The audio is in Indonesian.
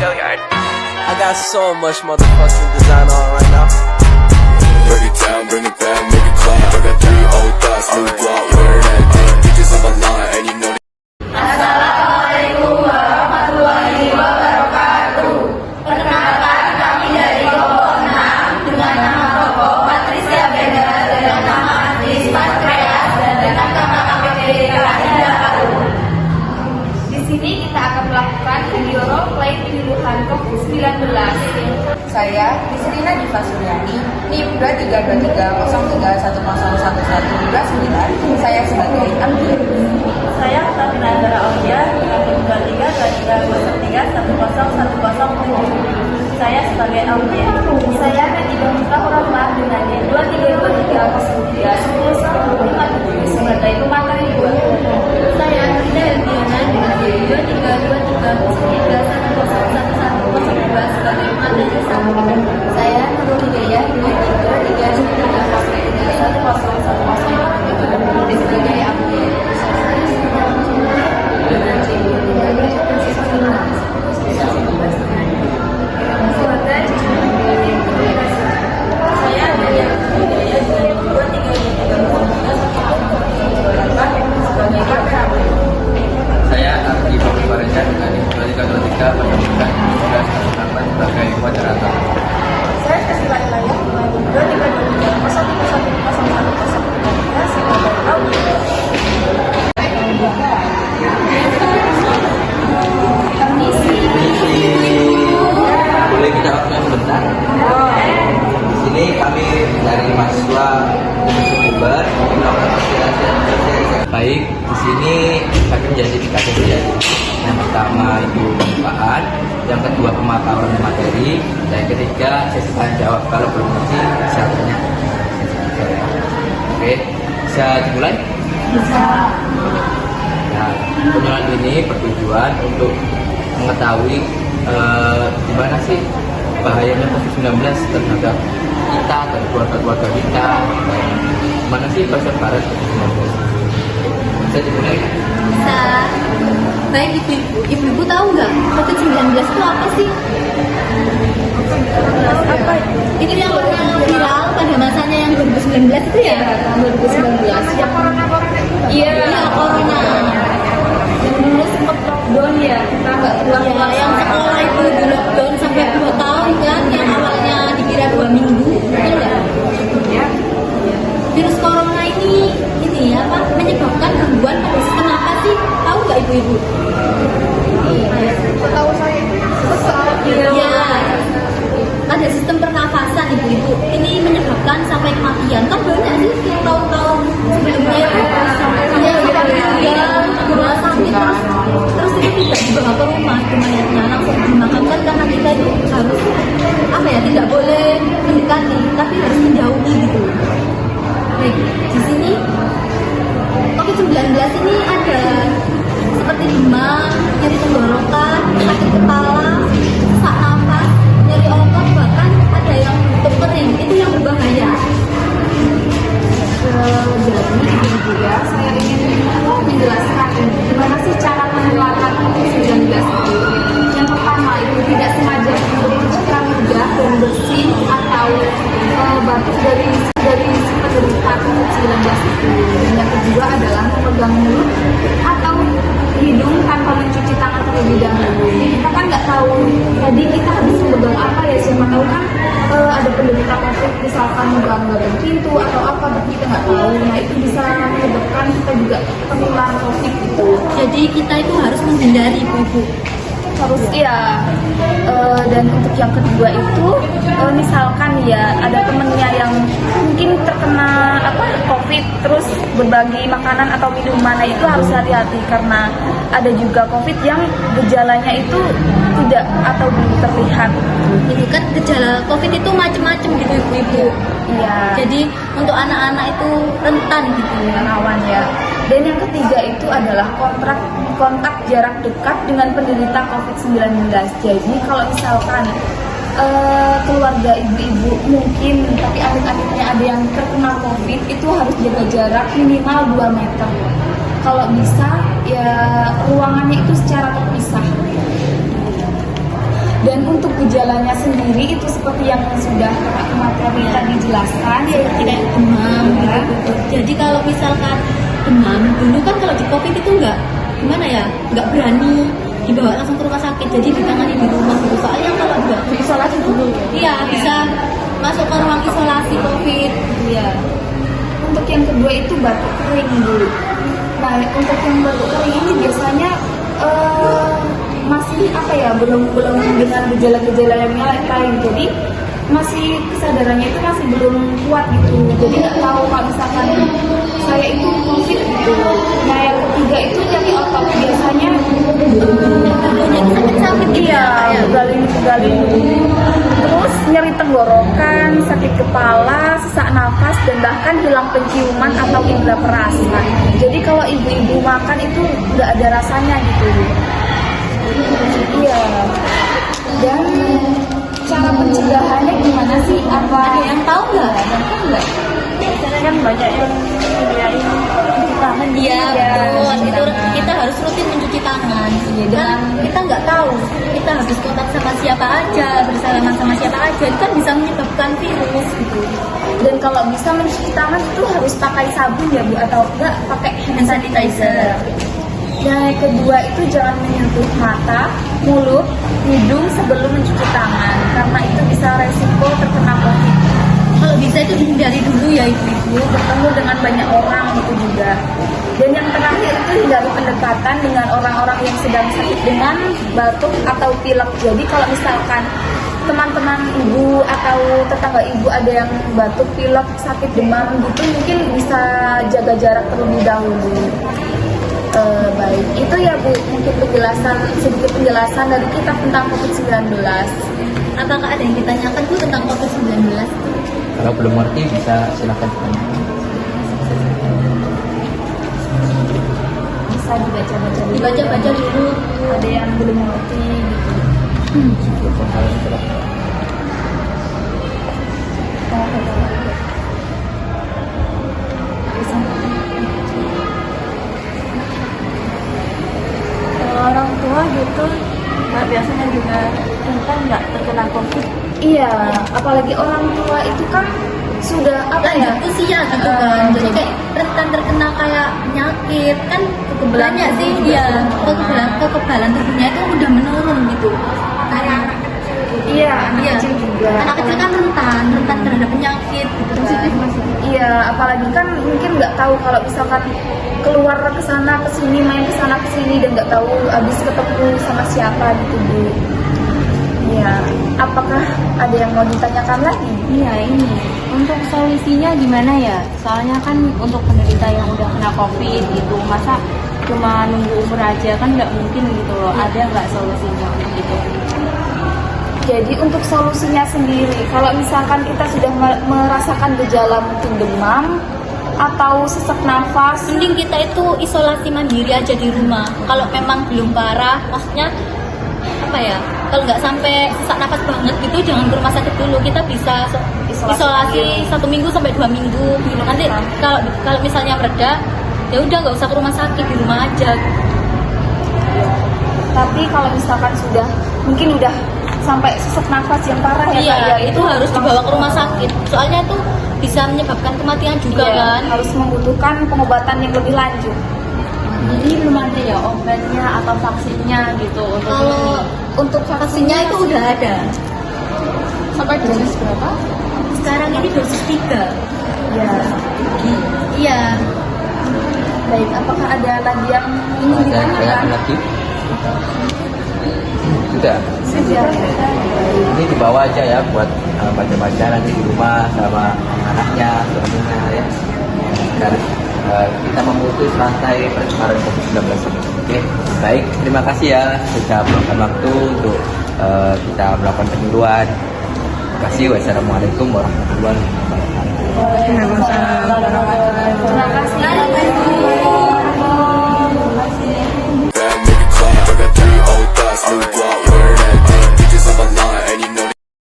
I got so much motherfucking design on right now. Break it down, bring it back, make it clap. I got 3 old thoughts, new guap, wear that thing. Bitches on my line, and you know. Assalamualaikum warahmatullahi wabarakatuh. Perkenalkan, kami dari kelompok 6 dengan nama kelompok Patricia Benda, dengan nama Ismat Kreas, dan dengan nama KPD Rahasia Baru. Di sini kita akan melakukan video role play pilihan COVID-19. Saya Kristina Diva Suryani, NIM 23230310111129. Saya sebagai ambil. Saya Tafina Andara Aulia, NIM 232303101110. Saya sebagai ambil. Saya Nadidah Mustahur dengan NIM 232303101057 sebagai pemateri 2. Saya Rina Elviana dengan NIM 23230310111002 sebagai pemateri 1. Saya Nurul Hidayah dengan NIM 232303101110 sebagai ambil. Saya Arki Bukti Pareja dengan NIM 2323 sebagai moderator. Saya Kasila Ilaya dengan NIM 232301101110 sebagai audio. Boleh kita waktu sebentar? Di sini kami dari mahasiswa Uber melakukan persiapan. Baik, di sini kami menjadi 3 sesi. Yang pertama itu pembukaan, yang kedua pemaparan materi, dan yang ketiga sesi tanya jawab. Kalau belum ngerti bisa tanya. Oke, bisa dimulai? Bisa. Nah, penjualan ini bertujuan untuk mengetahui gimana sih bahayanya COVID-19 terhadap kita dan keluarga-keluarga kita, dan gimana sih persebaran COVID-19. Bisa dimulai? Bisa. Baik ibu-ibu tahu nggak COVID-19 itu apa sih? Apa? Itu yang pernah viral pada masanya yang 2019 itu ya? 2019. Yang corona itu. Iya, corona. Yang dulu sempat lockdown ya, kita nggak keluar. Yang sekolah itu di lockdown sampai 2 tahun kan, yang awalnya dikira 2 minggu, betul nggak? Ya. Virus corona ini apa menyebabkan gangguan pada sistem apa sih? Tahu nggak ibu-ibu? Tahu saya itu ya, ada sistem pernafasan ibu-ibu. Ini menyebabkan sampai kematian. Kan banyak sih yang tahun-tahun sebelumnya itu sampai rumah sakit terus itu tidak dibawa ke rumah mayatnya, langsung dimakamkan karena kita itu harus tidak boleh mendekati, tapi harus menjauhi gitu. Baik, di sini COVID-19 ini ada seperti demam, nyeri tenggorokan, sakit kepala, sesak nafas, nyeri otot, bahkan ada yang kering. Itu yang berbahaya. Jadi ya, saya ingin menjelaskan gimana sih cara penularan COVID-19 itu. Yang pertama itu tidak sengaja mencuci mudah dan bersih atau batuk dari penderita COVID-19 itu. Dan yang kedua adalah memegang mulut atau hidung tanpa mencuci tangan terlebih dahulu. Kita kan nggak tahu tadi kita habis memegang apa ya, siapa tahu kan ada penderita COVID misalkan memegang pintu atau apa, kita nggak tahu. Nah itu bisa menyebabkan kita juga tertular COVID itu. Jadi kita itu harus menghindari ibu-ibu. Harus iya. Dan untuk yang kedua itu misalkan ya ada temennya yang mungkin terkena COVID terus berbagi makanan atau minuman, nah itu harus hati-hati karena ada juga COVID yang gejalanya itu tidak atau belum terlihat. Itu kan gejala COVID itu macam-macam gitu ibu-ibu. Iya. Jadi untuk anak-anak itu rentan gitu, rawan ya. Dan yang ketiga itu adalah kontak jarak dekat dengan penderita COVID-19. Jadi kalau misalkan keluarga ibu-ibu mungkin tapi adik-adiknya ada yang terkena COVID, itu harus jaga jarak minimal 2 meter. Kalau bisa ya ruangannya itu secara terpisah. Jadi itu seperti yang sudah Kak materi tadi jelaskan, seperti kayak demam gitu. Jadi kalau misalkan demam, dulu kan kalau di COVID itu nggak berani dibawa langsung ke rumah sakit, jadi ditangani di rumah gitu. Soalnya kalau nggak isolasi dulu ya. iya bisa masuk ke ruang isolasi COVID. Iya. Untuk yang kedua itu batuk kering dulu. Nah, untuk yang batuk kering ini biasanya masih belum dengan gejala-gejala yang lain. Jadi masih kesadarannya itu masih belum kuat gitu. Jadi nggak tahu kalau misalkan saya itu COVID gitu. Nah, yang ketiga itu nyeri otot, biasanya Sakit iya, begaling. Terus nyeri tenggorokan, sakit kepala, sesak nafas, dan bahkan hilang penciuman atau indera perasa. Jadi kalau ibu-ibu makan itu nggak ada rasanya gitu. Iya. Dan cara pencegahannya gimana sih? Apa Ada yang tahu nggak? biasanya kan banyak yang nyediain cuci tangan. Iya, Ya, betul. cuci Itu tangan. kita harus rutin mencuci tangan. Dan kita nggak tahu kita habis kontak sama siapa aja, bersalaman sama siapa aja, itu kan bisa menyebabkan virus gitu. Dan kalau bisa mencuci tangan itu harus pakai sabun ya Bu, atau enggak pakai hand sanitizer. Yang kedua itu jangan menyentuh mata, mulut, hidung sebelum mencuci tangan, karena itu bisa resiko terkena COVID. Kalau bisa itu dihindari dulu ya ibu-ibu. Bertemu dengan banyak orang itu juga. Dan yang terakhir itu hindari pendekatan dengan orang-orang yang sedang sakit dengan batuk atau pilek. Jadi kalau misalkan teman-teman ibu atau tetangga ibu ada yang batuk, pilek, sakit, demam gitu, mungkin bisa jaga jarak terlebih dahulu. Baik, itu ya Bu, mungkin sedikit penjelasan dari kita tentang COVID-19. Apakah ada yang ditanyakan Bu tentang COVID-19? Kalau belum ngerti bisa silakan tanya. Bisa dibaca-baca dulu. Dibaca-baca dulu. Ada yang belum mengerti gitu. Orang tua gitu, biasanya juga rentan nggak terkena COVID. Iya, apalagi orang tua itu kan sudah usia gitu kan, jadi kayak rentan terkena kayak penyakit kan, banyak sih dia kekebalan tubuhnya itu udah menurun gitu. Kayak Iya, anak iya, kecil juga. anak kecil kan rentan terhadap penyakit gitu kan. Iya, apalagi kan mungkin nggak tahu kalau misalkan keluar ke sana ke sini, main ke sana ke sini, dan nggak tahu habis ketemu sama siapa gitu Bu. Iya, apakah ada yang mau ditanyakan lagi? Iya, ini untuk solusinya gimana ya? Soalnya kan untuk penderita yang udah kena COVID gitu, masa cuma nunggu umur aja kan nggak mungkin gitu loh. Ada nggak solusinya untuk itu? Jadi untuk solusinya sendiri, kalau misalkan kita sudah merasakan gejala mungkin demam atau sesak nafas, Mending kita itu isolasi mandiri aja di rumah. Kalau memang belum parah, maksudnya kalau nggak sampai sesak nafas banget gitu, jangan ke rumah sakit dulu. Kita bisa isolasi 1 minggu sampai 2 minggu. Nanti kalau misalnya mereda, ya udah nggak usah ke rumah sakit, di rumah aja. tapi kalau misalkan mungkin udah sampai sesak nafas yang parah ya Iya, Kak, ya, itu harus dibawa ke rumah sakit. Soalnya itu bisa menyebabkan kematian juga iya, kan. harus membutuhkan pengobatan yang lebih lanjut. Jadi belum ada ya obatnya atau vaksinnya gitu untuk Kalau untuk vaksinnya itu udah ada. sampai dosis berapa? Sekarang ini dosis 3. Ya, Iya. baik. Apakah ada lagi yang ingin Ada ditanyakan? lagi? Sudah. Sudah. Ini dibawa aja ya buat baca-baca nanti di rumah sama anaknya, suaminya ya. Dan kita memutus rantai penyebaran COVID-19 ini. Oke, baik. Terima kasih ya sudah meluangkan waktu untuk kita melakukan penyuluhan. Terima kasih. Wassalamualaikum warahmatullahi wabarakatuh. Waalaikumsalam.